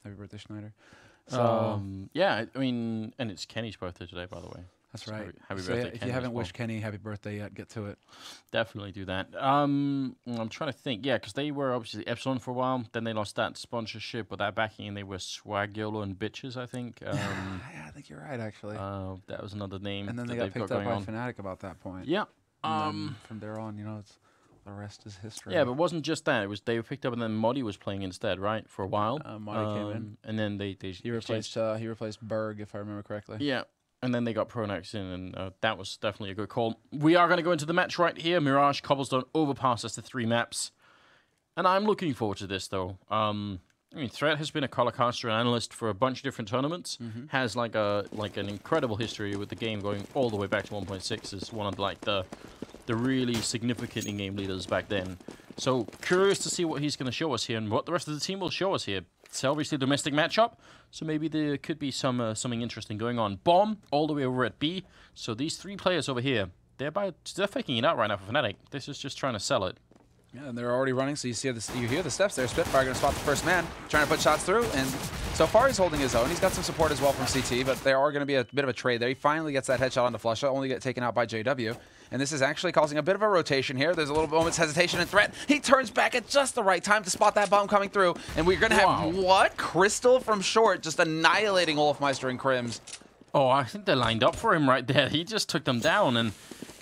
Happy birthday, Schneider. So yeah, I mean, and it's Kenny's birthday today, by the way. that's right. Happy So birthday, if Kenny, you haven't as well. wished Kenny happy birthday yet, get to it. Definitely do that. I'm trying to think. Yeah, because they were obviously Epsilon for a while. Then they lost that sponsorship with that backing, and they were Swag YOLO and Bitches, I think. Yeah, I think you're right, actually. That was another name. And then they that got they've picked up by going on. Fnatic about that point. Yeah. And then from there on, you know, it's the rest is history. Yeah, but it wasn't just that. It was they were picked up, and then Modi was playing instead, right, for a while. Modi came in, and then they he replaced Berg, if I remember correctly. Yeah. And then they got Pronax in, and that was definitely a good call. We are going to go into the match right here. Mirage, Cobblestone, Overpass. That's the 3 maps. And I'm looking forward to this, though. I mean, Threat has been a color caster and analyst for a bunch of different tournaments. Has like an incredible history with the game going all the way back to 1.6. Is one of like the really significant in-game leaders back then. So curious to see what he's going to show us here and what the rest of the team will show us here. It's obviously a domestic matchup, so maybe there could be something interesting going on. Bomb all the way over at B. So these 3 players over here, they're faking it out right now for Fnatic. This is just trying to sell it. Yeah, and they're already running, so you hear the steps there. Spitfire going to spot the first man, trying to put shots through, and so far he's holding his own. He's got some support as well from CT, but there are going to be a bit of a trade there. He finally gets that headshot onto Flusha, only get taken out by JW, and this is actually causing a bit of a rotation here. There's a little moment's hesitation and Threat. He turns back at just the right time to spot that bomb coming through, and we're going to have, what? Crystal from short just annihilating Olafmeister and Crims. Oh, I think they lined up for him right there. He just took them down, and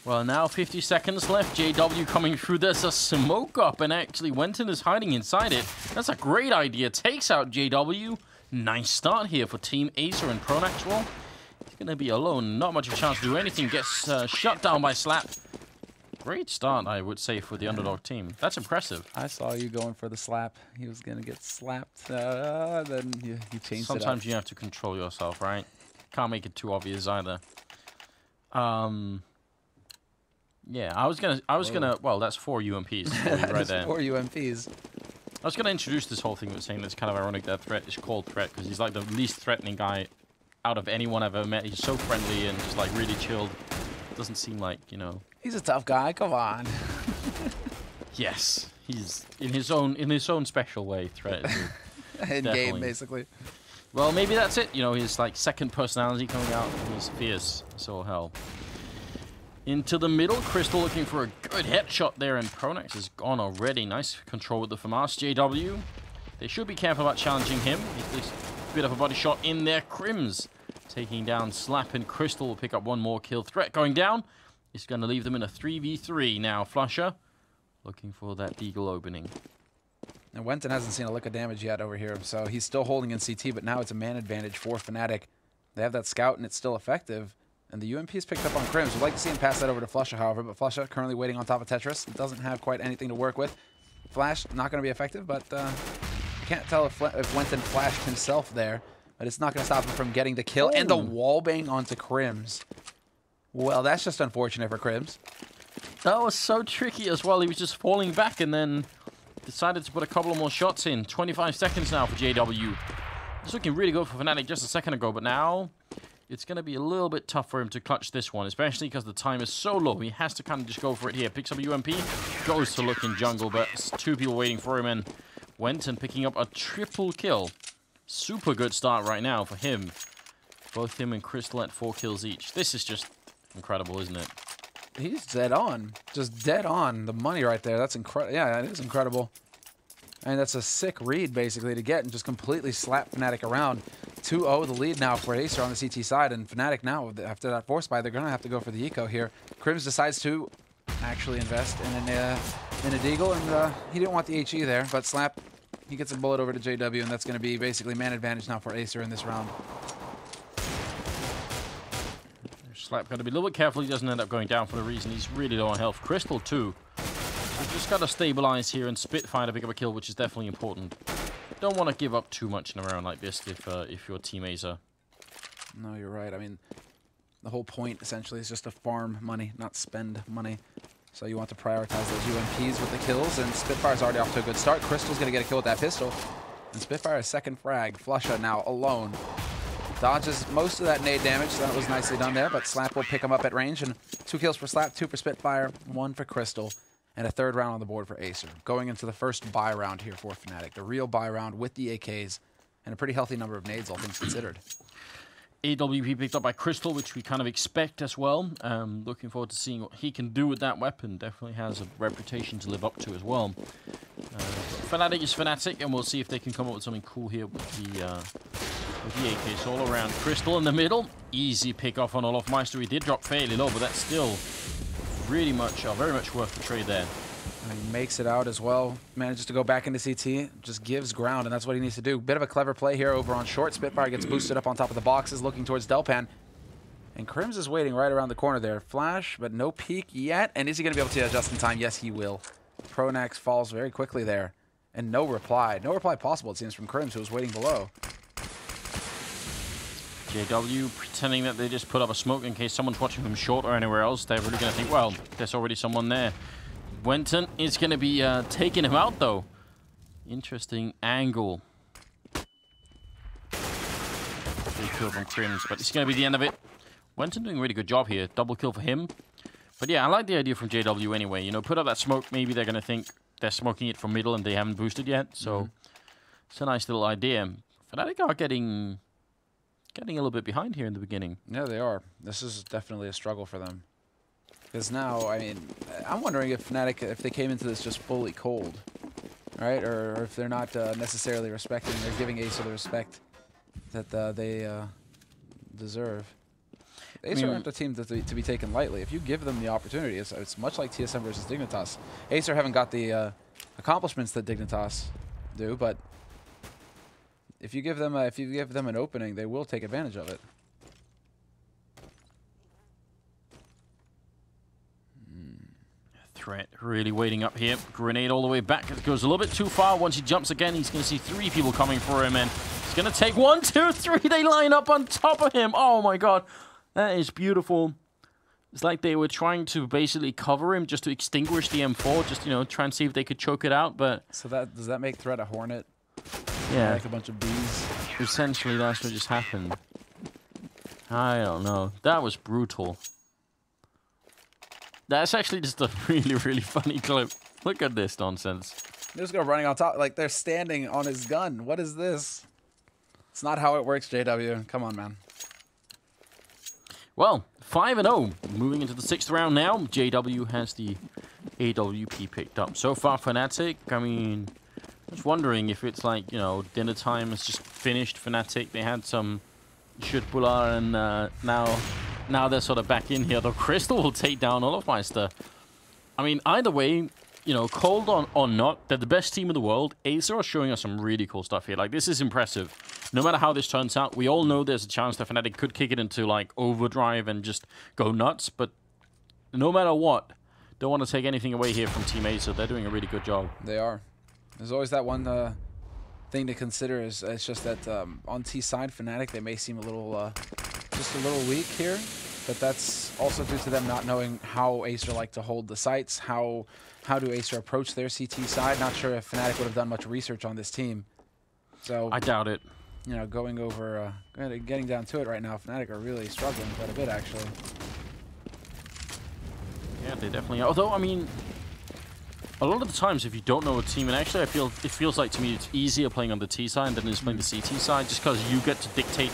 well, now 50 seconds left. JW coming through. There's a smoke up, and actually Wenton is hiding inside it. That's a great idea. Takes out JW. Nice start here for Team Acer and Pronax. Well, he's going to be alone. Not much of a chance to do anything. Gets shut down by Slap. Great start, I would say, for the underdog team. That's impressive. I saw you going for the slap. He was going to get slapped. Then you changed it up. Sometimes you have to control yourself, right? Can't make it too obvious either. Yeah, I was gonna. Well, that's 4 UMPs right there. 4 UMPs. I was gonna introduce this whole thing with saying it's kind of ironic that Threat is called Threat because he's like the least threatening guy out of anyone I've ever met. He's so friendly and just like really chilled. Doesn't seem like, you know. He's a tough guy. Come on. Yes, he's in his own special way. Threat. In game, basically. Well, maybe that's it. You know, his like second personality coming out. He's fierce. So hell. Into the middle, Crystal looking for a good headshot there, and Pronax is gone already. Nice control with the FAMAS. JW, they should be careful about challenging him. He's a bit of a body shot in there. Crims taking down Slap, and Crystal will pick up one more kill. Threat going down. He's going to leave them in a 3v3 now. Flusha looking for that deagle opening. And Wenton hasn't seen a lick of damage yet over here, so he's still holding in CT, but now it's a man advantage for Fnatic. They have that scout, and it's still effective. And the UMP is picked up on Crims. We'd like to see him pass that over to Flusha, however, but Flusha currently waiting on top of Tetris. It doesn't have quite anything to work with. Flash, not going to be effective, but you can't tell if Wenton flashed himself there, but it's not going to stop him from getting the kill. Ooh. And the wallbang onto Crims. Well, that's just unfortunate for Crims. That was so tricky as well. He was just falling back and then decided to put a couple of more shots in. 25 seconds now for JW. It's looking really good for Fnatic just a second ago, but now it's going to be a little bit tough for him to clutch this one, especially because the time is so low. He has to kind of just go for it here. Picks up a UMP, goes to look in jungle, but 2 people waiting for him, and Wenton picking up a triple kill. Super good start right now for him. Both him and Crystal at 4 kills each. This is just incredible, isn't it? He's dead on. Just dead on. The money right there. That's incredible. Yeah, it is incredible. And that's a sick read, basically, to get and just completely slap Fnatic around. 2-0 the lead now for Acer on the CT side, and Fnatic now, after that force buy, they're going to have to go for the eco here. Crims decides to actually invest in a deagle, and he didn't want the HE there, but Slap, he gets a bullet over to JW, and that's going to be basically man advantage now for Acer in this round. Slap got to be a little bit careful he doesn't end up going down for the reason he's really low on health. Crystal too. So just got to stabilize here and Spitfire to pick up a kill, which is definitely important. Don't want to give up too much in a round like this if your team Acer. No, you're right. I mean, the whole point essentially is just to farm money, not spend money. So you want to prioritize those UMPs with the kills, and Spitfire's already off to a good start. Crystal's going to get a kill with that pistol. And Spitfire's second frag. Flusha now alone. Dodges most of that nade damage, so that was nicely done there, but Slap will pick him up at range, and 2 kills for Slap, 2 for Spitfire, 1 for Crystal, and a 3rd round on the board for Acer. Going into the first buy round here for Fnatic, the real buy round with the AKs. and a pretty healthy number of nades, all things considered. AWP picked up by Crystal, which we kind of expect as well. Looking forward to seeing what he can do with that weapon. Definitely has a reputation to live up to as well. Fnatic is Fnatic, and we'll see if they can come up with something cool here with the AK. So all around, Crystal in the middle. Easy pick off on Olofmeister. He did drop fairly low, but that's still really much, very much worth the trade there. And he makes it out as well. Manages to go back into CT. Just gives ground, and that's what he needs to do. Bit of a clever play here over on short. Spitfire gets boosted up on top of the boxes, looking towards Delpan. And Crims is waiting right around the corner there. Flash, but no peek yet. And is he going to be able to adjust in time? Yes, he will. Pronax falls very quickly there. And no reply. No reply possible, it seems, from Crims, who was waiting below. JW pretending that they just put up a smoke in case someone's watching from short or anywhere else. They're really going to think, well, there's already someone there. Wenton is going to be taking him out, though. Interesting angle. Big kill from Crims, but it's going to be the end of it. Wenton doing a really good job here. Double kill for him. But yeah, I like the idea from JW anyway. You know, put up that smoke. Maybe they're going to think they're smoking it from middle and they haven't boosted yet. So it's a nice little idea. Fnatic are getting a little bit behind here in the beginning. Yeah, they are. This is definitely a struggle for them. Because now, I mean, I'm wondering if Fnatic, if they came into this just fully cold, right? Or if they're not necessarily respecting, they're giving Acer the respect that they deserve. Acer aren't a team to be taken lightly. If you give them the opportunity, it's much like TSM versus Dignitas. Acer haven't got the accomplishments that Dignitas do, but if you give them an opening, they will take advantage of it. Threat really waiting up here. Grenade all the way back. It goes a little bit too far. Once he jumps again, he's going to see 3 people coming for him, and he's going to take 1, 2, 3. They line up on top of him. Oh my god. That is beautiful. It's like they were trying to basically cover him just to extinguish the M4, just, you know, try and see if they could choke it out, but... So does that make Threat a Hornet? Yeah. Like a bunch of bees? Essentially, that's what just happened. I don't know. That was brutal. That's actually just a really, really funny clip. Look at this nonsense. They're just going running on top. Like, they're standing on his gun. What is this? It's not how it works, JW. Come on, man. Well, 5-0. Moving into the 6th round now. JW has the AWP picked up. So far, Fnatic, I mean, I was wondering if it's like, you know, dinner time has just finished. Fnatic, they had some Shutbula, and now they're sort of back in here. Though Crystal will take down Olofmeister. I mean, either way, you know, cold or not, they're the best team in the world. Acer are showing us some really cool stuff here. Like, this is impressive. No matter how this turns out, we all know there's a chance that Fnatic could kick it into, like, overdrive and just go nuts. But no matter what, don't want to take anything away here from Team Acer. They're doing a really good job. They are. There's always that one thing to consider is it's just that on T side, Fnatic, they may seem a little, just a little weak here. But that's also due to them not knowing how Acer like to hold the sites, how do Acer approach their CT side. Not sure if Fnatic would have done much research on this team. So I doubt it. You know, going over, getting down to it right now, Fnatic are really struggling quite a bit, actually. Yeah, they definitely are. Although, I mean, a lot of the times, if you don't know a team, and actually it feels like to me it's easier playing on the T side than it is playing the CT side, just because you get to dictate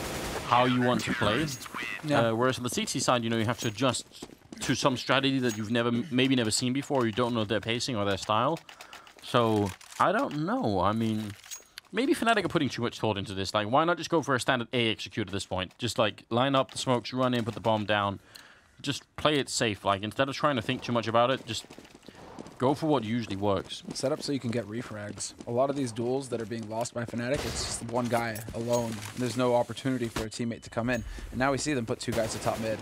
how you want to play. Yeah. Whereas on the CT side, you know, you have to adjust to some strategy that you've maybe never seen before. You don't know their pacing or their style. So, I don't know. I mean, maybe Fnatic are putting too much thought into this. Like, why not just go for a standard A execute at this point? Just, like, line up the smokes, run in, put the bomb down. Just play it safe. Like, instead of trying to think too much about it, just go for what usually works. Set up so you can get refrags. A lot of these duels that are being lost by Fnatic, it's just one guy alone. There's no opportunity for a teammate to come in. And now we see them put 2 guys to top mid.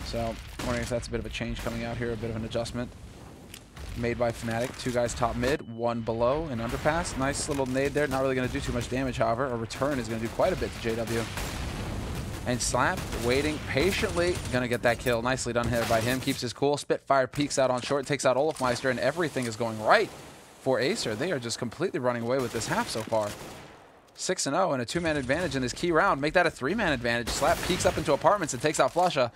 So, I'm wondering if that's a bit of a change coming out here, a bit of an adjustment made by Fnatic. 2 guys top mid, 1 below, an underpass. Nice little nade there. Not really going to do too much damage, however. A return is going to do quite a bit to JW. And Slap, waiting patiently, going to get that kill. Nicely done here by him. Keeps his cool. Spitfire peeks out on short, takes out Olofmeister, and everything is going right for Acer. They are just completely running away with this half so far. 6-0 and a 2-man advantage in this key round. Make that a 3-man advantage. Slap peeks up into apartments and takes out Flusha.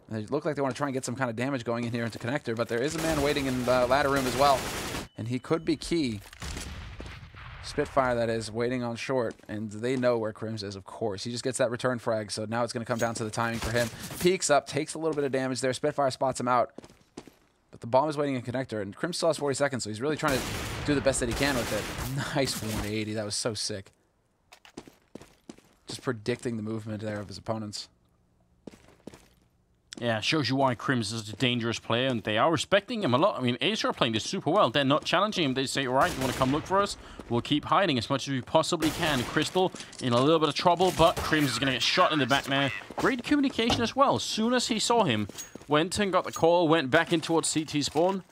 They look like they want to try and get some kind of damage going in here into Connector, but there is a man waiting in the ladder room as well. And he could be key. Spitfire, that is, waiting on short, and they know where Crims is, of course. He just gets that return frag, so now it's going to come down to the timing for him. Peeks up, takes a little bit of damage there. Spitfire spots him out, but the bomb is waiting in connector, and Crims still has 40 seconds, so he's really trying to do the best that he can with it. Nice 180. That was so sick. Just predicting the movement there of his opponents. Yeah, it shows you why Crims is a dangerous player, and they are respecting him a lot. I mean, Acer are playing this super well. They're not challenging him. They say, all right, you want to come look for us? We'll keep hiding as much as we possibly can. Crystal in a little bit of trouble, but Crims is going to get shot in the back there. Great communication as well. As soon as he saw him, went and got the call, went back in towards CT spawn.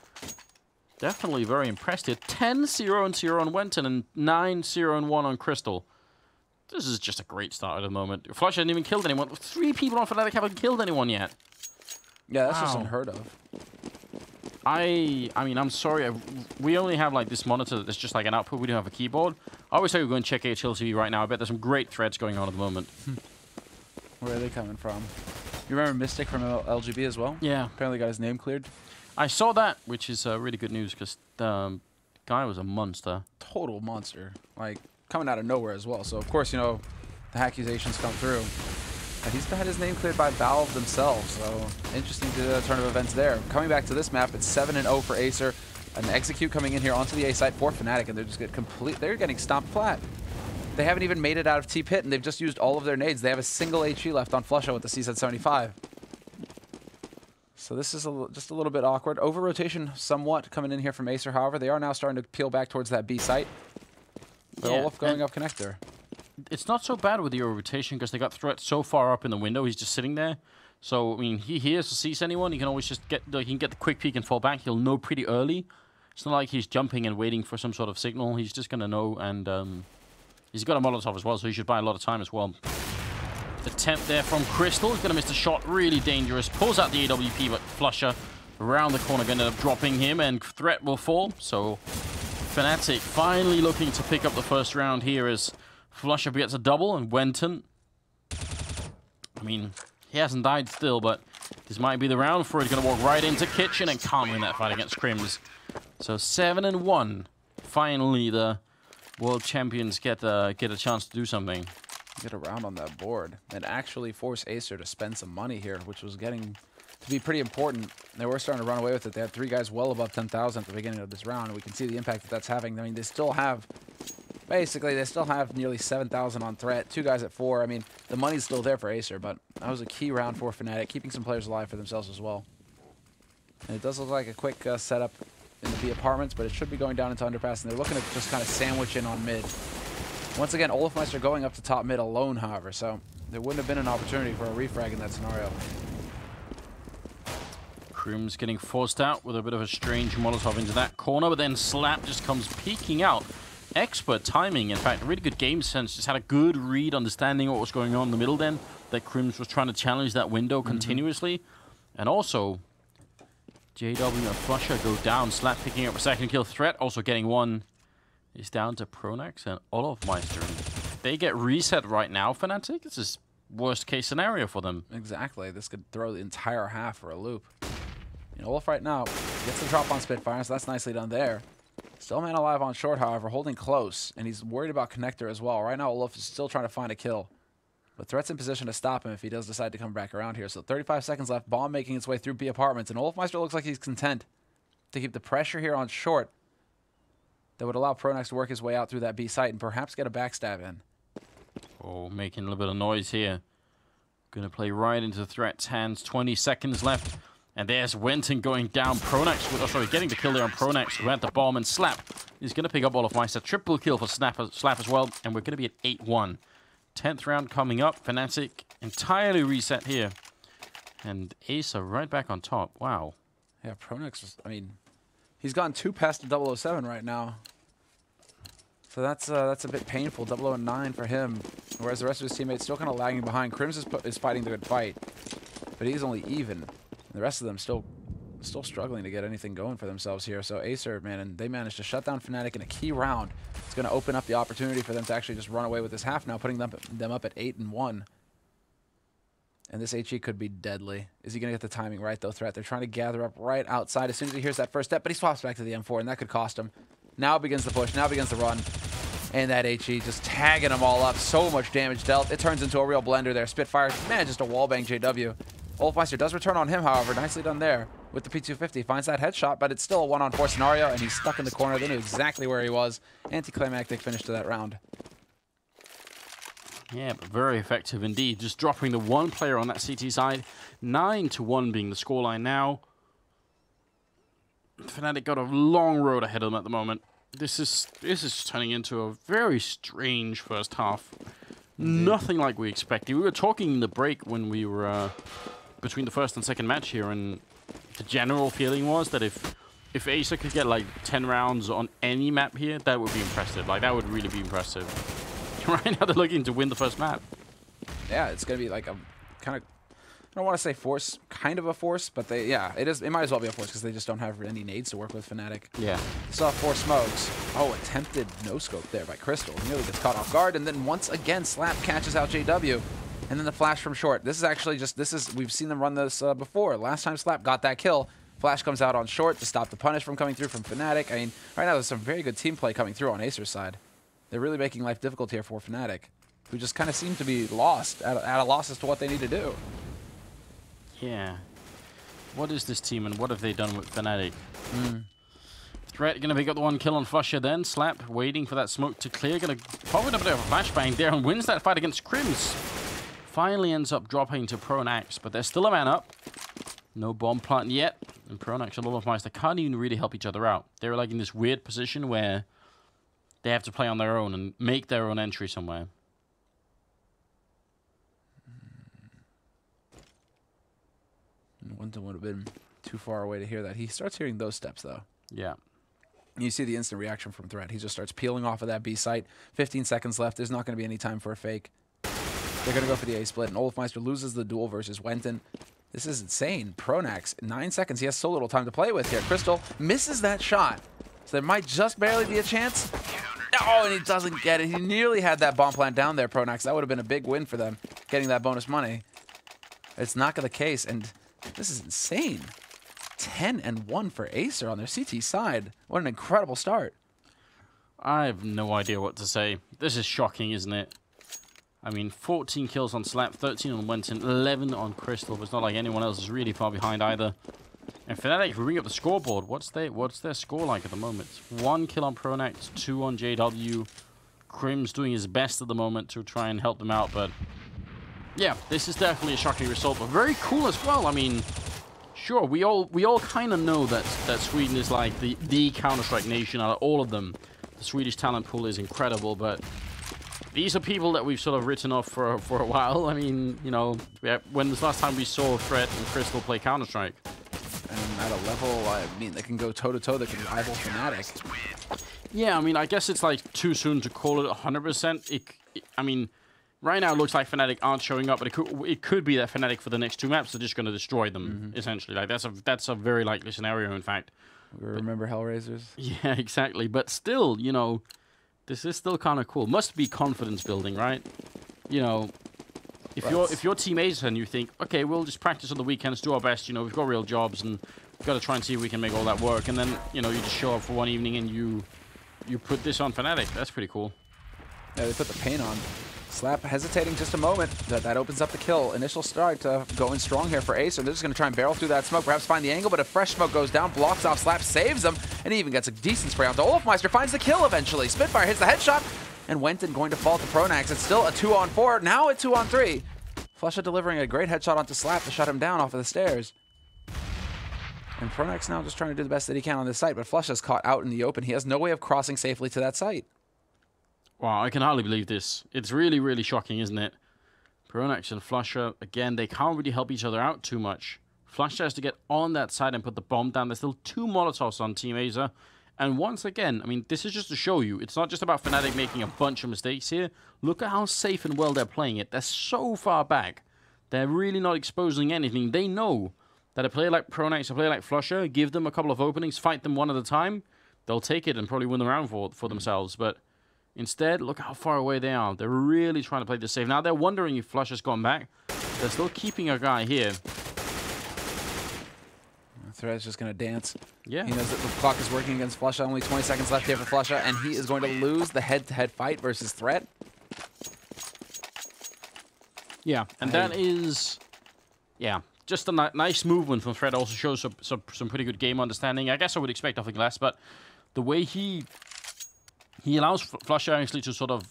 Definitely very impressed here. 10-0-0 on Wenton and 9-0-1 on Crystal. This is just a great start at the moment. Flush hasn't even killed anyone. 3 people on Fnatic haven't killed anyone yet. Yeah, that's just unheard of. I mean, I'm sorry. We only have like this monitor that's just like an output. We don't have a keyboard. I always say we're going to check HLTV right now. I bet there's some great threads going on at the moment. Where are they coming from? You remember Mystic from LGB as well? Yeah. Apparently got his name cleared. I saw that, which is really good news because the guy was a monster. Total monster. Like, coming out of nowhere as well. So, of course, you know, the accusations come through. And he's had his name cleared by Valve themselves, so interesting turn of events there. Coming back to this map, it's 7-0 for Acer. An execute coming in here onto the A site for Fnatic, and they're just they're getting stomped flat. They haven't even made it out of T-Pit, and they've just used all of their nades. They have a single HE left on Flusha with the CZ75. So this is just a little bit awkward. Over rotation somewhat coming in here from Acer, however. They are now starting to peel back towards that B site. But Olaf going up connector. It's not so bad with the rotation because they got threat so far up in the window. He's just sitting there. So, I mean, he hears or sees anyone. He can always just get he can get the quick peek and fall back. He'll know pretty early. It's not like he's jumping and waiting for some sort of signal. He's just going to know. And he's got a Molotov as well, so he should buy a lot of time as well. Attempt there from Crystal. He's going to miss the shot. Really dangerous. Pulls out the AWP, but Flusha around the corner going to end up dropping him, and threat will fall. So, Fnatic finally looking to pick up the first round here as Flusha gets a double, and Wenton, I mean, he hasn't died still, but this might be the round for it. He's going to walk right into Kitchen and can't win that fight against Crims. So 7-1. Finally, the world champions get a chance to do something. Get a round on that board and actually force Acer to spend some money here, which was getting to be pretty important. They were starting to run away with it. They had 3 guys well above 10,000 at the beginning of this round, and we can see the impact that that's having. I mean, they still have... Basically, they still have nearly 7,000 on threat. 2 guys at 4. I mean, the money's still there for Acer, but that was a key round for Fnatic, keeping some players alive for themselves as well. And it does look like a quick setup in the B apartments, but it should be going down into underpass, and they're looking to just kind of sandwich in on mid. Once again, Olafmeister going up to top mid alone, however, so there wouldn't have been an opportunity for a refrag in that scenario. Crims getting forced out with a bit of a strange Molotov into that corner, but then Slap just comes peeking out. Expert timing, in fact, really good game sense. Just had a good read, understanding what was going on in the middle then. That Crims was trying to challenge that window continuously. And also, JW and Flusha go down. Slap picking up a second kill. Threat also getting one. Is down to Pronax and Olafmeister. They get reset right now, Fnatic. This is worst case scenario for them. Exactly. This could throw the entire half for a loop. You know, Olaf right now gets the drop on Spitfire, so that's nicely done there. Still man alive on short, however, holding close, and he's worried about connector as well. Right now, Olaf is still trying to find a kill, but Threat's in position to stop him if he does decide to come back around here. So 35 seconds left, bomb making its way through B apartments, and Olafmeister looks like he's content to keep the pressure here on short that would allow Pronax to work his way out through that B site and perhaps get a backstab in. Oh, making a little bit of noise here. Gonna play right into Threat's hands. 20 seconds left. And there's Wenton going down. Pronax, getting the kill there on Pronax, who had the bomb, and Slap is going to pick up Olafmeister. Triple kill for Slap as well, and we're going to be at 8-1. 10th round coming up. Fnatic entirely reset here. And Acer right back on top. Wow. Yeah, Pronax, I mean, he's gone 2 past the 007 right now. So that's a bit painful. 009 for him, whereas the rest of his teammates still kind of lagging behind. Crims is fighting the good fight, but he's only even. And the rest of them still struggling to get anything going for themselves here. So Acer, man, and they managed to shut down Fnatic in a key round. It's going to open up the opportunity for them to actually just run away with this half now, putting them up at 8-1. And this HE could be deadly. Is he going to get the timing right, though, Threat? They're trying to gather up right outside as soon as he hears that first step, but he swaps back to the M4, and that could cost him. Now begins the push. Now begins the run. And that HE just tagging them all up. So much damage dealt. It turns into a real blender there. Spitfire, man, just a wallbang JW. Olfmeister does return on him, however. Nicely done there with the P250. Finds that headshot, but it's still a 1-on-4 scenario, and he's stuck in the corner. They knew exactly where he was. Anticlimactic finish to that round. Yeah, but very effective indeed. Just dropping the one player on that CT side. 9-1 being the scoreline now. Fnatic got a long road ahead of them at the moment. This is turning into a very strange first half. Nothing like we expected. We were talking in the break when we were between the first and second match here, and the general feeling was that if Acer could get like 10 rounds on any map here, that would be impressive. Like, that would really be impressive. Right now they're looking to win the first map. Yeah, it's going to be like a kind of, I don't want to say force, kind of a force, but it might as well be a force because they just don't have any nades to work with Fnatic. Yeah. Saw 4 smokes. Oh, attempted no-scope there by Crystal. Nearly gets caught off guard, and then once again, Slap catches out JW. And then the flash from short. This is actually we've seen them run this before. Last time Slap got that kill, flash comes out on short to stop the punish from coming through from Fnatic. I mean, right now there's some very good team play coming through on Acer's side. They're really making life difficult here for Fnatic, who just kind of seem to be lost, at a loss as to what they need to do. Yeah. What is this team, and what have they done with Fnatic? Threat gonna pick up the 1 kill on Flusher then. Slap waiting for that smoke to clear. Gonna pop it up there with a flashbang there and wins that fight against Crims. Finally ends up dropping to Pronax, but there's still a man up. No bomb plant yet. And Pronax and Olofmeister can't even really help each other out. They're like in this weird position where they have to play on their own and make their own entry somewhere. Winton would have been too far away to hear that. He starts hearing those steps, though. Yeah. You see the instant reaction from Threat. He just starts peeling off of that B site. 15 seconds left. There's not going to be any time for a fake. They're going to go for the A split, and Olofmeister loses the duel versus Winton. This is insane. Pronax, 9 seconds. He has so little time to play with here. Crystal misses that shot. So there might just barely be a chance. Oh, and he doesn't get it. He nearly had that bomb plant down there, Pronax. That would have been a big win for them, getting that bonus money. It's not the case, and this is insane. 10-1 for Acer on their CT side. What an incredible start. I have no idea what to say. This is shocking, isn't it? I mean, 14 kills on Slap, 13 on Winton, 11 on Crystal. But it's not like anyone else is really far behind either. And Fnatic, if we bring up the scoreboard, what's their score like at the moment? 1 kill on Pronax, 2 on JW. Crim's doing his best at the moment to try and help them out, but yeah, this is definitely a shocking result, but very cool as well. I mean, sure, we all kind of know that Sweden is like the Counter-Strike nation out of all of them. The Swedish talent pool is incredible, but these are people that we've sort of written off for a while. I mean, you know, when was the last time we saw Threat and Crystal play Counter-Strike? And at a level, I mean, they can go toe-to-toe, they can rival Fnatic. Yeah, I mean, I guess it's like too soon to call it 100%. I mean, right now it looks like Fnatic aren't showing up, but it could be that Fnatic for the next 2 maps are just going to destroy them, essentially. Like, that's a very likely scenario, in fact. Remember Hellraisers? Yeah, exactly. But still, you know, this is still kind of cool. Must be confidence building, right? You know, if you're Team Acer and you think, okay, we'll just practice on the weekends, do our best, you know, we've got real jobs and we've got to try and see if we can make all that work, and then, you know, you just show up for one evening and you put this on Fnatic. That's pretty cool. Yeah, they put the paint on. Slap hesitating just a moment. That opens up the kill. Initial start going strong here for Acer. They're just going to try and barrel through that smoke, perhaps find the angle, but a fresh smoke goes down, blocks off Slap, saves him, and he even gets a decent spray onto Olofmeister, finds the kill eventually. Spitfire hits the headshot, and Winton going to fall to Pronax. It's still a 2-on-4, now a 2-on-3. Flusha delivering a great headshot onto Slap to shut him down off of the stairs. And Pronax now just trying to do the best that he can on this site, but Flusha's caught out in the open. He has no way of crossing safely to that site. Wow, I can hardly believe this. It's really, really shocking, isn't it? Pronax and Flusha, again, they can't really help each other out too much. Flusha has to get on that side and put the bomb down. There's still 2 Molotovs on Team Acer. And once again, I mean, this is just to show you, it's not just about Fnatic making a bunch of mistakes here. Look at how safe and well they're playing it. They're so far back. They're really not exposing anything. They know that a player like Pronax, a player like Flusha, give them a couple of openings, fight them one at a time, they'll take it and probably win the round for themselves. But instead, look how far away they are. They're really trying to play this safe. Now they're wondering if Flusha's gone back. They're still keeping a guy here. Thread's just going to dance. Yeah. He knows that the clock is working against Flusha. Only 20 seconds left here for Flusha, and he is going to lose the head-to-head fight versus Thread. Yeah, and that is, yeah, just a nice movement from Thread. Also shows some pretty good game understanding. I guess I would expect nothing less, but the way he allows Flusha actually to sort of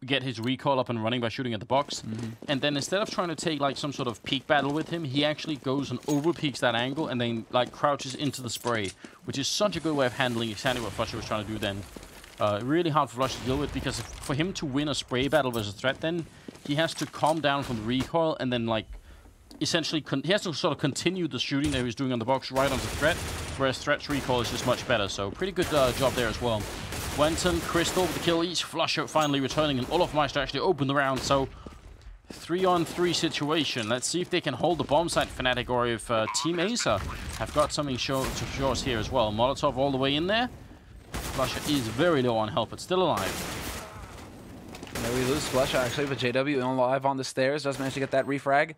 get his recall up and running by shooting at the box, and then instead of trying to take like some sort of peek battle with him, he actually goes and over peeks that angle and then like crouches into the spray, which is such a good way of handling exactly what Flusha was trying to do then. Really hard for Flusha to deal with, because for him to win a spray battle versus Threat, then he has to calm down from the recoil and then like essentially he has to sort of continue the shooting that he was doing on the box right onto Threat, whereas Threat's recoil is just much better. So pretty good job there as well. Wenton, Crystal with the kill each, Flusha finally returning, and Olofmeister actually opened the round. So 3-on-3 situation. Let's see if they can hold the bomb site, Fnatic, or if Team Acer have got something to show us here as well. Molotov all the way in there. Flusha is very low on health, but still alive. Yeah, we lose Flusha actually, but JW on live on the stairs does manage to get that refrag.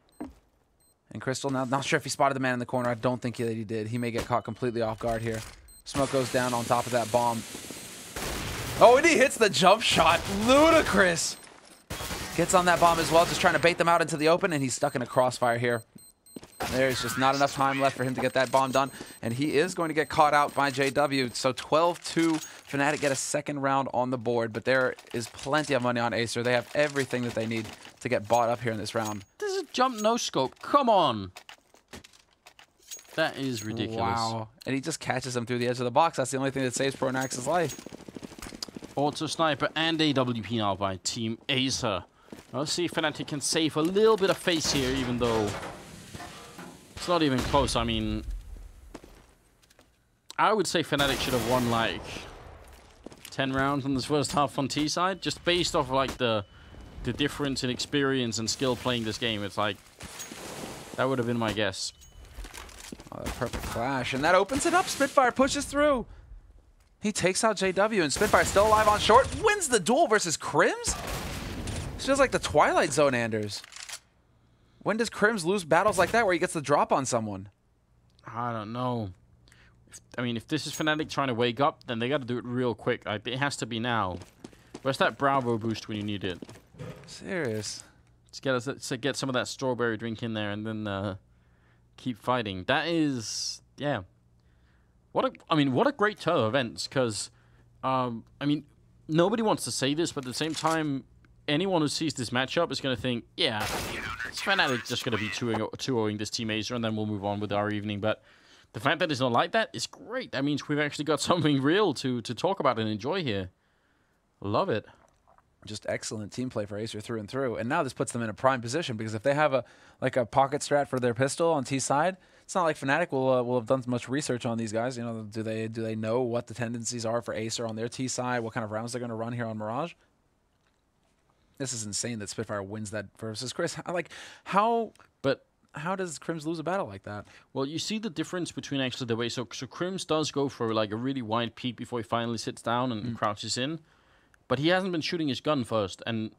And Crystal, now not sure if he spotted the man in the corner. I don't think that he did. He may get caught completely off guard here. Smoke goes down on top of that bomb. Oh, and he hits the jump shot. Ludicrous. Gets on that bomb as well, just trying to bait them out into the open, and he's stuck in a crossfire here. There's just not enough time left for him to get that bomb done, and he is going to get caught out by JW. So 12-2, Fnatic get a second round on the board, but there is plenty of money on Acer. They have everything that they need to get bought up here in this round. This is a jump no scope. Come on. That is ridiculous. Wow. And he just catches him through the edge of the box. That's the only thing that saves Pronax's life. Auto Sniper and AWP now by Team Acer. Let's see if Fnatic can save a little bit of face here, even though it's not even close. I mean, I would say Fnatic should have won like 10 rounds in this first half on T side, just based off like the difference in experience and skill playing this game. It's like, that would have been my guess. Oh, that perfect flash, and that opens it up. Spitfire pushes through. He takes out JW, and Spitfire still alive on short. Wins the duel versus Crims? This feels like the Twilight Zone, Anders. When does Crims lose battles like that where he gets the drop on someone? I don't know. I mean, if this is Fnatic trying to wake up, then they got to do it real quick. It has to be now. Where's that Bravo boost when you need it? Serious. Let's get some of that strawberry drink in there and then keep fighting. That is, yeah. What a great turn of events, because, I mean, nobody wants to say this, but at the same time, anyone who sees this matchup is going to think, yeah, Fnatic just going to be 2-0ing this Team Acer, and then we'll move on with our evening. But the fact that it's not like that is great. That means we've actually got something real to talk about and enjoy here. Love it. Just excellent team play for Acer through and through. And now this puts them in a prime position, because if they have a pocket strat for their pistol on T side, it's not like Fnatic will have done much research on these guys. You know, do they know what the tendencies are for Acer on their T side? What kind of rounds they're going to run here on Mirage? This is insane that Spitfire wins that versus Chris. How does Crims lose a battle like that? Well, you see the difference between actually the way. So Crims does go for like a really wide peek before he finally sits down and crouches in, but he hasn't been shooting his gun first. And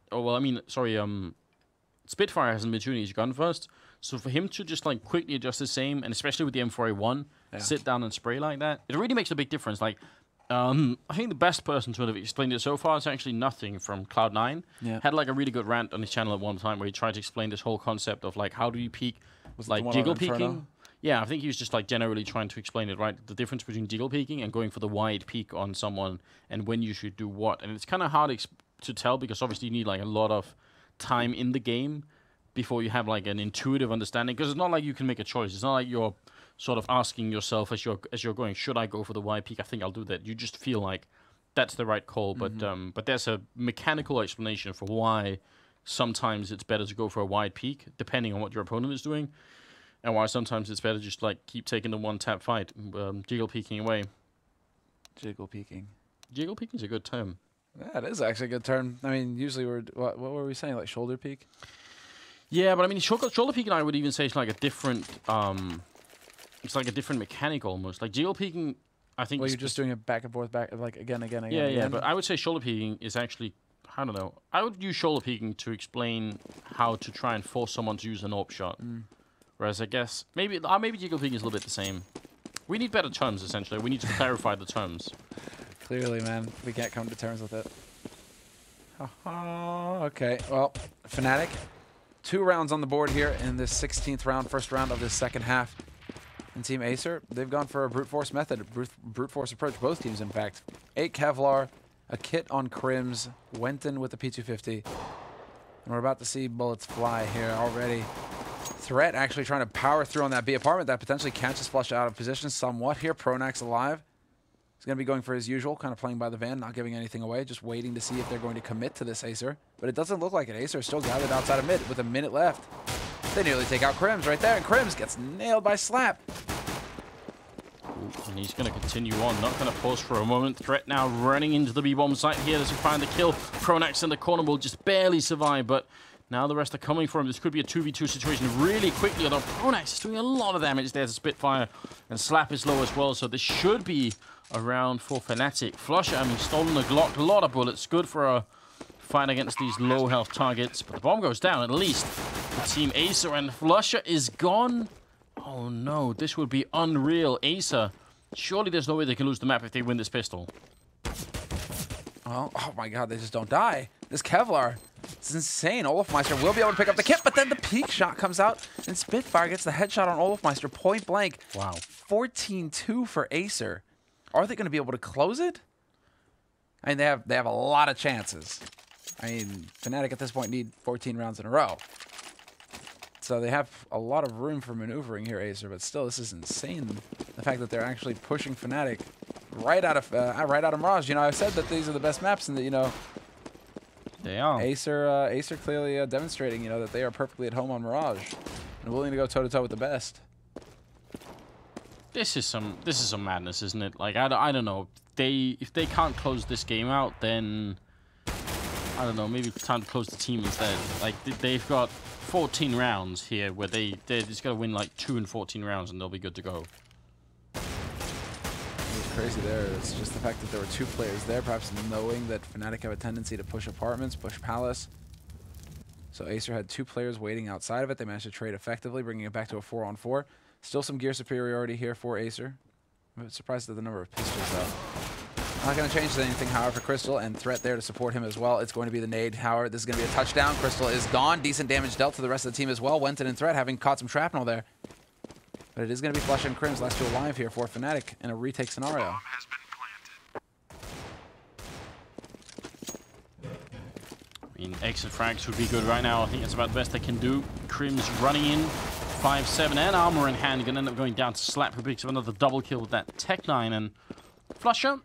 Spitfire hasn't been shooting his gun first. So for him to just like quickly adjust his aim, and especially with the M4A1, sit down and spray like that, it really makes a big difference. Like, I think the best person to have explained it so far is actually Nothing from Cloud9. Yeah. Had like a really good rant on his channel at one time where he tried to explain this whole concept of like, how do you peek, like jiggle peeking. Yeah, I think he was just like generally trying to explain it, right? The difference between jiggle peeking and going for the wide peek on someone, and when you should do what. And it's kind of hard to tell, because obviously you need like a lot of time in the game before you have like an intuitive understanding, because it's not like you can make a choice. It's not like you're sort of asking yourself as you're going, should I go for the wide peek? I think I'll do that. You just feel like that's the right call. But there's a mechanical explanation for why sometimes it's better to go for a wide peek, depending on what your opponent is doing, and why sometimes it's better just like keep taking the one-tap fight, jiggle peeking away. Jiggle peeking. Jiggle peeking is a good term. That is actually a good term. I mean, usually what were we saying, like shoulder peek? Yeah, but I mean, shoulder peeking, I would even say it's like a different, it's like a different mechanic almost. Like jiggle peeking, I think. Well, you're just doing it back and forth, like again. Yeah. But I would say shoulder peeking is actually, I don't know. I would use shoulder peeking to explain how to try and force someone to use an AWP shot. Whereas I guess maybe jiggle peeking is a little bit the same. We need better terms, essentially. We need to clarify the terms. Clearly, man. We can't come to terms with it. Okay, well, Fnatic. 2 rounds on the board here in this 16th round, first round of this second half. And Team Acer, they've gone for a brute force method, a brute force approach, both teams, in fact. 8 Kevlar, a kit on Crims, Wenton with the P250. And we're about to see bullets fly here already. Threat actually trying to power through on that B apartment. That potentially catches Flush out of position somewhat here. Pronax alive. He's going to be going for his usual, kind of playing by the van, not giving anything away, just waiting to see if they're going to commit to this Acer. But it doesn't look like it. Acer is still gathered outside of mid with a minute left. They nearly take out Crims right there, and Crims gets nailed by Slap. Ooh, and he's going to continue on, not going to pause for a moment. Threat now running into the B-bomb site here. Does he find the kill? Pronax in the corner will just barely survive, but now the rest are coming for him. This could be a 2v2 situation really quickly, although Pronax is doing a lot of damage there to Spitfire, and Slap is low as well, so this should be a round for Fnatic. Flusher, I mean, stolen the Glock, a lot of bullets, good for a fight against these low health targets, but the bomb goes down at least for Team Acer, and Flusher is gone. Oh no, this would be unreal. Acer, surely there's no way they can lose the map if they win this pistol. Well, oh my god, they just don't die. This Kevlar, it's insane. Olafmeister will be able to pick up the kit, but then the peak shot comes out, and Spitfire gets the headshot on Olafmeister, point blank. Wow. 14-2 for Acer. Are they going to be able to close it? I mean, they have a lot of chances. I mean, Fnatic at this point need 14 rounds in a row. So they have a lot of room for maneuvering here, Acer, but still, this is insane. The fact that they're actually pushing Fnatic right out of Mirage. You know, I've said that these are the best maps, and that, you know, they are. Acer clearly demonstrating, you know, that they are perfectly at home on Mirage and willing to go toe-to-toe with the best. This is some madness, isn't it? Like, I don't know. If they can't close this game out, then I don't know. Maybe it's time to close the team instead. Like, they've got 14 rounds here where they're just gonna win like 2 and 14 rounds and they'll be good to go. What's crazy there is just the fact that there were 2 players there, perhaps knowing that Fnatic have a tendency to push apartments, push Palace. So Acer had 2 players waiting outside of it. They managed to trade effectively, bringing it back to a 4-on-4. Still some gear superiority here for Acer. I'm surprised at the number of pistols, though. Not going to change anything, however, for Crystal, and Threat there to support him as well. It's going to be the nade. However, this is going to be a touchdown. Crystal is gone. Decent damage dealt to the rest of the team as well. Wenton and Threat having caught some shrapnel there. But it is going to be Flush and Crims last 2 alive here for Fnatic in a retake scenario. I mean, exit frags would be good right now. I think that's about the best they can do. Crims running in. 5-7 and armor in hand. Gonna end up going down to Slap, who picks up another double kill with that Tech-9. And Flusher,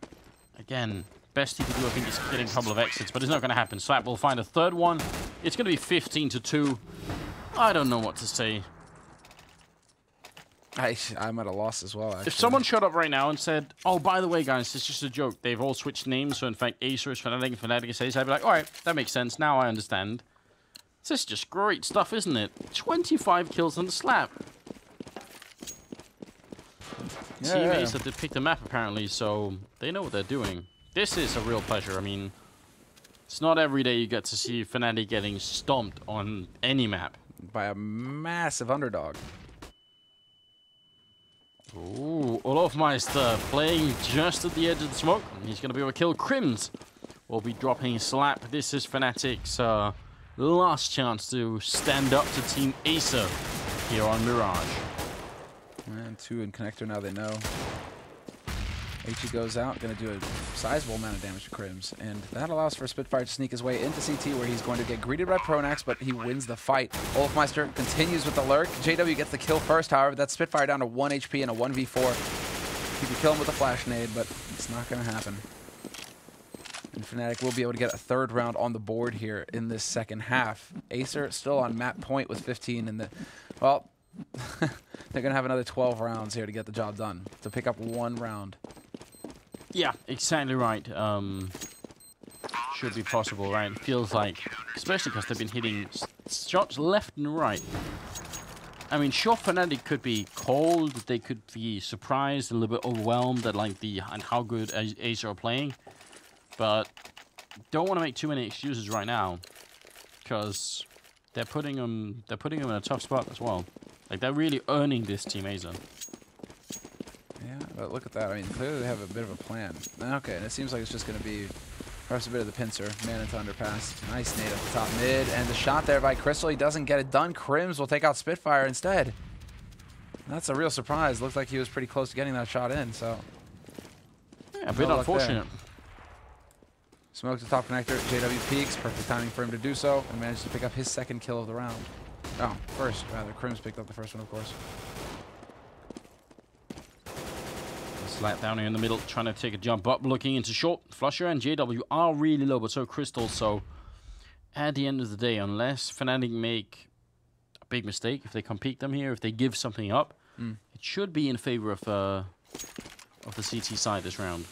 again, best he could do, I think, is getting a couple of exits, but it's not gonna happen. Slap will find a 3rd one. It's gonna be 15-2. I don't know what to say. I'm at a loss as well, actually. If someone showed up right now and said, oh, by the way, guys, it's just a joke. They've all switched names, so in fact, Acer is Fnatic and Fnatic is Acer, I'd be like, all right, that makes sense. Now I understand. This is just great stuff, isn't it? 25 kills on the Slap. Yeah, Team Acer did pick the map, apparently, so they know what they're doing. This is a real pleasure. I mean, it's not every day you get to see Fnatic getting stomped on any map. By a massive underdog. Ooh, Olafmeister playing just at the edge of the smoke. He's going to be able to kill Crims. We'll be dropping Slap. This is Fnatic's last chance to stand up to Team Acer here on Mirage. And 2 in connector, now they know. HE goes out, going to do a sizable amount of damage to Crims, and that allows for Spitfire to sneak his way into CT, where he's going to get greeted by Pronax, but he wins the fight. Olafmeister continues with the lurk. JW gets the kill first, however, that's Spitfire down to 1 HP and a 1v4. He could kill him with a flash nade, but it's not going to happen. And Fnatic will be able to get a 3rd round on the board here in this second half. Acer still on map point with 15, and well, they're going to have another 12 rounds here to get the job done, to pick up 1 round. Yeah, exactly right. Should be possible, right? It feels like, especially because they've been hitting shots left and right. I mean, sure, Fnatic could be cold, they could be surprised, a little bit overwhelmed at like and how good Acer are playing, but don't want to make too many excuses right now, because they're putting them in a tough spot as well. Like, they're really earning this Team Acer. Yeah, but look at that. I mean, clearly they have a bit of a plan. Okay, and it seems like it's just going to be perhaps a bit of the pincer. Man into underpass. Nice nade at the top mid. And the shot there by Crystal. He doesn't get it done. Crims will take out Spitfire instead. That's a real surprise. Looked like he was pretty close to getting that shot in, so. Yeah, a bit unfortunate. Smoke to top connector. JW peaks. Perfect timing for him to do so. And managed to pick up his second kill of the round. Oh, first, rather. Crims picked up the first one, of course. Slap down here in the middle, trying to take a jump up, looking into short. Flusher and JW are really low, but so Crystal. So at the end of the day, unless Fnatic make a big mistake, if they can peek them here, if they give something up, it should be in favor of the CT side this round.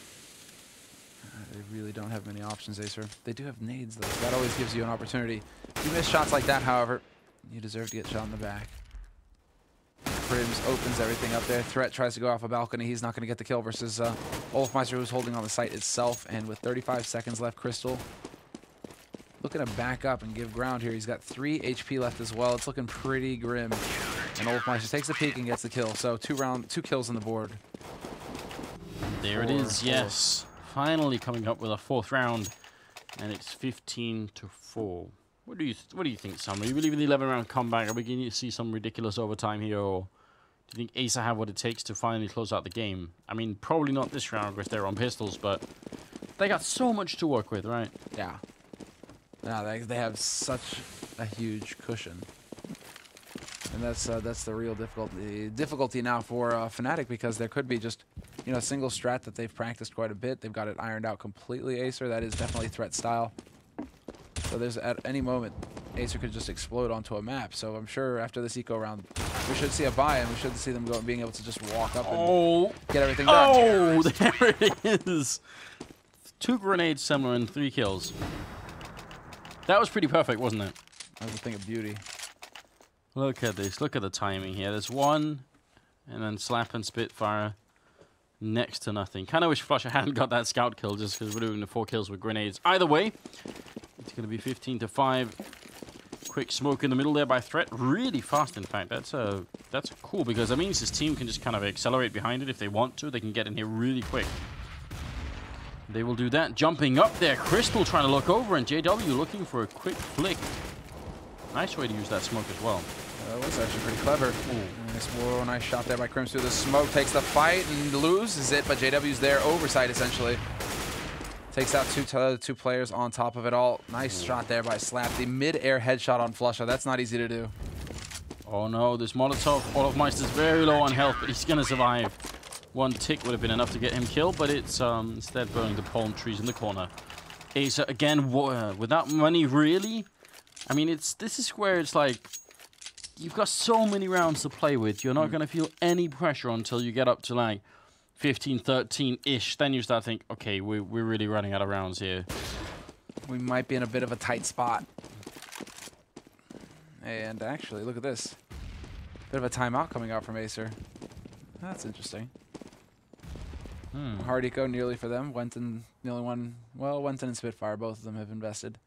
They really don't have many options, Acer. They do have nades, though. That always gives you an opportunity. If you miss shots like that, however, you deserve to get shot in the back. Crims opens everything up there. Threat tries to go off a balcony. He's not going to get the kill versus Olofmeister, who's holding on the site itself. And with 35 seconds left, Crystal looking to back up and give ground here. He's got 3 HP left as well. It's looking pretty grim. And Olofmeister takes the peek and gets the kill. So 2 kills on the board. There it is, yes. Finally coming up with a 4th round. And it's 15-4. What do you think, Sam? Are you believe in the 11-round comeback? Are we going to see some ridiculous overtime here, or do you think Acer have what it takes to finally close out the game? I mean, probably not this round because they're on pistols, but they got so much to work with, right? Yeah. Yeah, they have such a huge cushion, and that's the real difficulty now for Fnatic, because there could be just a single strat that they've practiced quite a bit. They've got it ironed out completely. Acer, that is definitely threat style. So there's at any moment, Acer could just explode onto a map. So I'm sure after this eco round, we should see a buy, and we should see them being able to just walk up and get everything done. Oh, there it is. 2 grenades similar and 3 kills. That was pretty perfect, wasn't it? That was a thing of beauty. Look at this. Look at the timing here. There's 1, and then Slap and Spitfire. Next to nothing. Kind of wish Flusher hadn't got that scout kill just because we're doing the 4 kills with grenades. Either way, it's going to be 15-5. Quick smoke in the middle there by Threat. Really fast, in fact. That's cool, because that means his team can just kind of accelerate behind it if they want to. They can get in here really quick. They will do that. Jumping up there. Crystal trying to look over, and JW looking for a quick flick. Nice way to use that smoke as well. That was actually pretty clever. Nice shot there by Crims through the smoke. Takes the fight and loses it, but JW's there. Oversight, essentially. Takes out two players on top of it all. Nice shot there by Slap. The mid-air headshot on Flusher. That's not easy to do. Oh no, this Molotov. Olofmeister's very low on health, but he's going to survive. 1 tick would have been enough to get him killed, but it's instead burning the palm trees in the corner. Acer, again, without money, really? I mean, this is where it's like, you've got so many rounds to play with. You're not going to feel any pressure until you get up to like 15, 13-ish. Then you start to think, okay, we're really running out of rounds here. We might be in a bit of a tight spot. And actually, look at this. Bit of a timeout coming out from Acer. That's interesting. Hard eco nearly for them. Wenton, the only one. Well, Wenton and Spitfire, both of them have invested.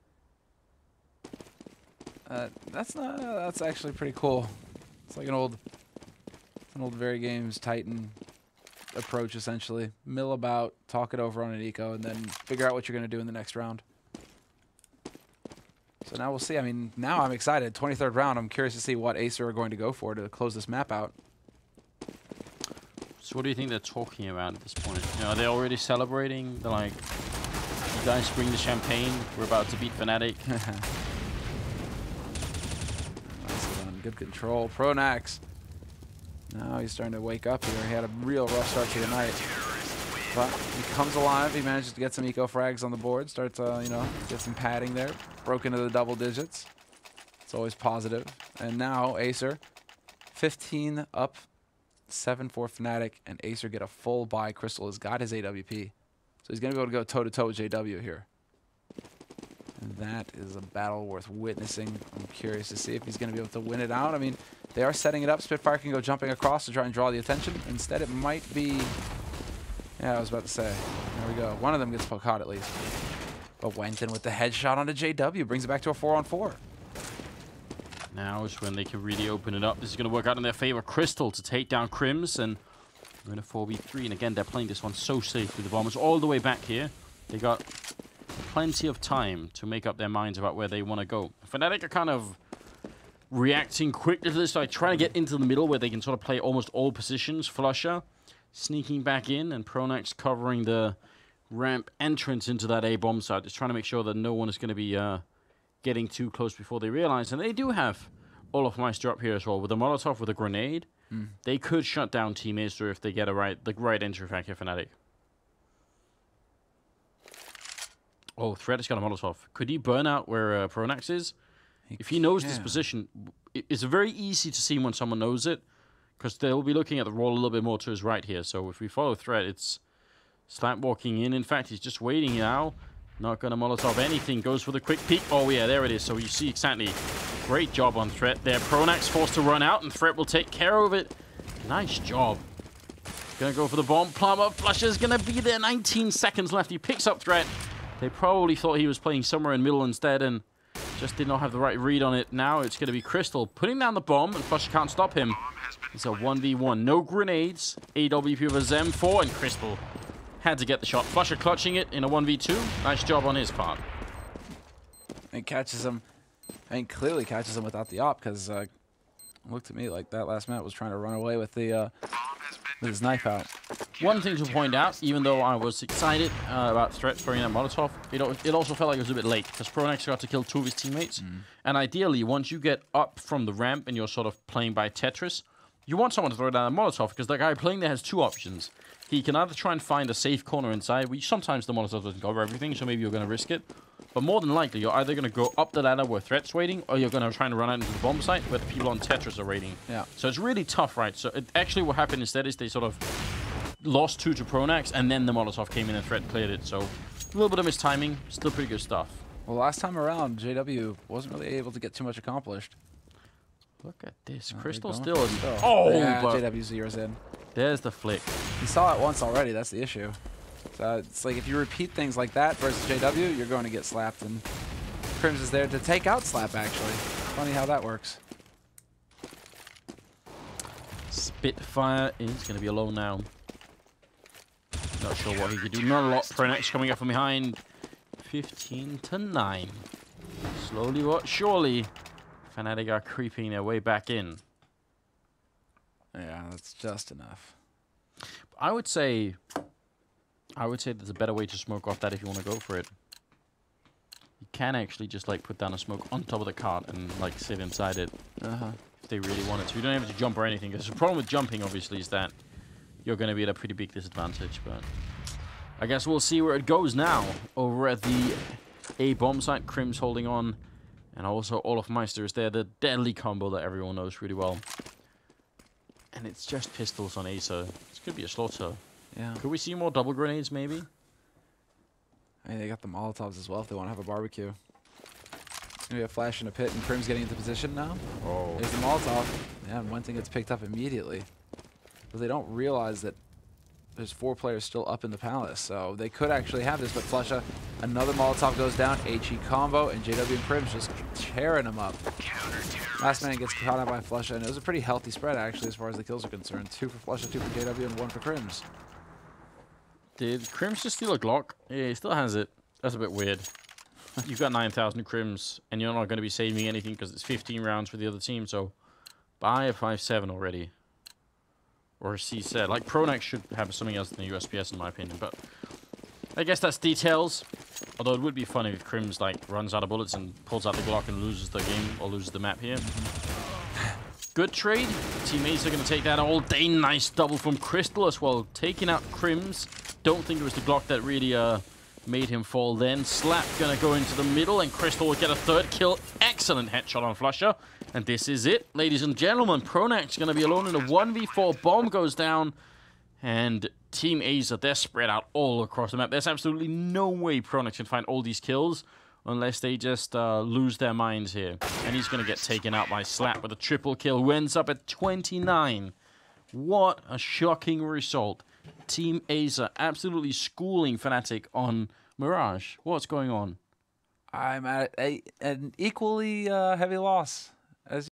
That's actually pretty cool. It's like an old Very Games Titan approach, essentially. Mill about, talk it over on an eco, and then figure out what you're going to do in the next round. So now we'll see. I mean, now I'm excited. 23rd round. I'm curious to see what Acer are going to go for to close this map out. So what do you think they're talking about at this point? Are they already celebrating? They're like, you guys bring the champagne. We're about to beat Fnatic. Good control. Pronax. Now he's starting to wake up here. He had a real rough start to the night. But he comes alive. He manages to get some eco frags on the board. Starts, get some padding there. Broke into the double digits. It's always positive. And now Acer, 15 up, 7 for Fnatic, and Acer get a full buy. Crystal has got his AWP. So he's going to be able to go toe-to-toe with JW here. And that is a battle worth witnessing. I'm curious to see if he's going to be able to win it out. I mean, they are setting it up. Spitfire can go jumping across to try and draw the attention. Instead, it might be... Yeah, I was about to say. There we go. One of them gets caught at least. But Wenton with the headshot onto JW brings it back to a 4-on-4. Now is when they can really open it up. This is going to work out in their favor. Crystal to take down Crims, and We're in a 4v3, and again, they're playing this one so safe with the bombers all the way back here. They got plenty of time to make up their minds about where they want to go. Fnatic are kind of reacting quickly to this, like trying to get into the middle where they can sort of play almost all positions. Flusher sneaking back in, and Pronax covering the ramp entrance into that A-bomb site, just trying to make sure that no one is going to be getting too close before they realize. And they do have Olofmeister up here as well with a Molotov, with a grenade. They could shut down Team Acer if they get the right entry factor. Fnatic. Oh, Threat has got a Molotov. Could he burn out where Pronax is? If he knows this position, it's very easy to see when someone knows it, because they'll be looking at the roll a little bit more to his right here. So if we follow Threat, it's Slap walking in. In fact, he's just waiting now. Not going to Molotov anything. Goes for the quick peek. Oh, yeah, there it is. So you see exactly. Great job on Threat there. Pronax forced to run out, and Threat will take care of it. Nice job. Gonna go for the bomb. Plumber. Flusher's gonna be there. 19 seconds left. He picks up Threat. They probably thought he was playing somewhere in middle instead, and just did not have the right read on it. Now it's going to be Crystal putting down the bomb, and Flusher can't stop him. It's a 1v1. No grenades. AWP with a Zem 4, and Crystal had to get the shot. Flusher clutching it in a 1v2. Nice job on his part. It catches him. I mean, clearly catches him without the op, because it looked to me like that last minute was trying to run away with the with his knife out. One thing to point out, even though I was excited about Threat throwing that Molotov, it also felt like it was a bit late, because Pronax got to kill 2 of his teammates. And ideally, once you get up from the ramp and you're sort of playing by Tetris, you want someone to throw down a Molotov, because the guy playing there has 2 options. He can either try and find a safe corner inside, which sometimes the Molotov doesn't cover everything, so maybe you're going to risk it. But more than likely, you're either going to go up the ladder where Threat's waiting, or you're going to try and run out into the bomb site where the people on Tetris are waiting. Yeah. So it's really tough, right? So actually what happened instead is they sort of lost 2 to Pronax, and then the Molotov came in and Threat cleared it. So a little bit of mistiming, still pretty good stuff. Well, last time around, JW wasn't really able to get too much accomplished. Look at this. Crystal still is... Oh, yeah, JW zeroes in. There's the flick. He saw it once already. That's the issue. So it's like if you repeat things like that versus JW, you're going to get slapped. And Crims is there to take out Slap, actually. Funny how that works. Spitfire is going to be alone now. Not sure what he could do. Not a lot. Pronax coming up from behind. 15-9. Slowly but surely, Fnatic are creeping their way back in. Yeah, that's just enough. I would say there's a better way to smoke off that if you want to go for it. You can actually just like put down a smoke on top of the cart and like sit inside it. If they really wanted to. You don't have to jump or anything. Because the problem with jumping, obviously, is that you're going to be at a pretty big disadvantage. But I guess we'll see where it goes now. Over at the A bomb site, Crim's holding on, and also Olofmeister is there. The deadly combo that everyone knows really well. And it's just pistols on Acer. This could be a slaughter. Yeah. Could we see more double grenades, maybe? I mean, they got the Molotovs as well if they want to have a barbecue. It's going to be a flash in a pit, and Crim's getting into position now. Oh. There's the Molotov. Yeah, and one thing gets picked up immediately. But they don't realize that there's 4 players still up in the palace, so they could actually have this. But Flusha, another Molotov goes down, HE combo, and JW and Crim's just tearing them up. Last man gets caught out by Flusha, and it was a pretty healthy spread, actually, as far as the kills are concerned. 2 for Flusha, 2 for JW, and 1 for Crim's. Did Crims just steal a Glock? Yeah, he still has it. That's a bit weird. You've got 9,000 Crims, and you're not going to be saving anything because it's 15 rounds for the other team, so buy a 5.7 already. Or a C-set. Like, Pronax should have something else than the USPS, in my opinion, but I guess that's details. Although it would be funny if Crims, like, runs out of bullets and pulls out the Glock and loses the game, or loses the map here. Good trade. Teammates are going to take that all day. Nice double from Crystal as well. Taking out Crims. Don't think it was the Glock that really made him fall then. Slap going to go into the middle, and Crystal will get a 3rd kill. Excellent headshot on Flusher. And this is it, ladies and gentlemen. Pronax going to be alone in a 1v4. Bomb goes down. And Team Acer, they're spread out all across the map. There's absolutely no way Pronax can find all these kills unless they just lose their minds here. And he's going to get taken out by Slap with a triple kill, who ends up at 29. What a shocking result. Team Acer absolutely schooling Fnatic on Mirage. What's going on? I'm at an equally heavy loss.